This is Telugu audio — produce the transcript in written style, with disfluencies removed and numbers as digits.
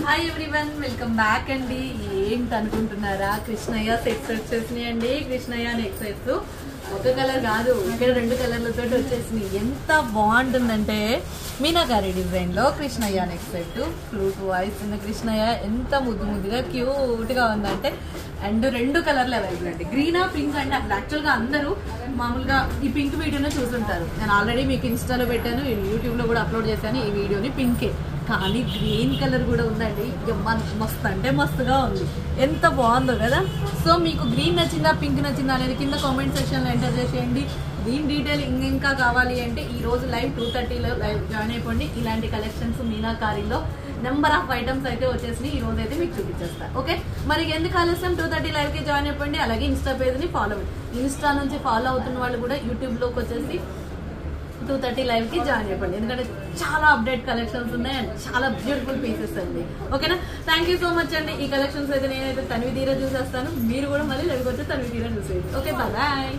హాయ్ ఎవ్రీవన్, వెల్కమ్ బ్యాక్ అండి. ఏంటి అనుకుంటున్నారా, కృష్ణయ్య సెట్స్ వచ్చేసినాయండి. కృష్ణయ్య నెక్ సెట్స్ ఒక కలర్ కాదు, ఇక్కడ 2 కలర్లతో వచ్చేసినాయి. ఎంత బాగుంటుందంటే మీనాకారి డిజైన్ లో కృష్ణయ్య నెక్ సెట్, ఫ్లూట్ వాయిస్ ఉన్న కృష్ణయ్య ఎంత ముద్దుగా క్యూట్ గా ఉందంటే. అండ్ 2 కలర్లు అవైలబుల్ అండి. గ్రీన్ పింక్ అంటే అసలు యాక్చువల్ గా అందరూ మామూలుగా ఈ పింక్ వీడియోనే చూసుంటారు. నేను ఆల్రెడీ మీకు ఇన్స్టాలో పెట్టాను, యూట్యూబ్ లో కూడా అప్లోడ్ చేశాను ఈ వీడియోని. పింకే కానీ గ్రీన్ కలర్ కూడా ఉందండి. మస్తు అంటే మస్తుగా ఉంది, ఎంత బాగుందో కదా. సో మీకు గ్రీన్ నచ్చిందా పింక్ నచ్చిందా అనేది కింద కామెంట్ సెక్షన్లో ఎంటర్ చేసేయండి. దీని డీటెయిల్ ఇంకా కావాలి అంటే ఈ రోజు లైవ్ 2:30లో లైవ్ జాయిన్ అయిపోండి. ఇలాంటి కలెక్షన్స్ మీనాకారిలో నెంబర్ ఆఫ్ ఐటమ్స్ అయితే వచ్చేసి ఈ రోజు అయితే మీకు చూపించేస్తా. ఓకే, మరి ఎందుకు ఆలస్యం, 2:30 లైవ్కి జాయిన్ అయిపోండి. అలాగే ఇన్స్టా పేజ్ని ఫాలో అవ్వండి. ఇన్స్టా నుంచి ఫాలో అవుతున్న వాళ్ళు కూడా యూట్యూబ్లోకి వచ్చేసి 2:30 లైవ్కి జాయిన్ అయిపోండి. ఎందుకంటే చాలా అప్డేట్ కలెక్షన్స్ ఉన్నాయి అండ్ చాలా బ్యూటిఫుల్ పీసెస్ అండి. ఓకేనా, థ్యాంక్ యూ సో మచ్ అండి. ఈ కలెక్షన్స్ అయితే నేనైతే తనివి తీరా చూసేస్తాను, మీరు కూడా మళ్ళీ లైవ్కి వచ్చి తనివి తీరా చూసేయండి. Okay, bye.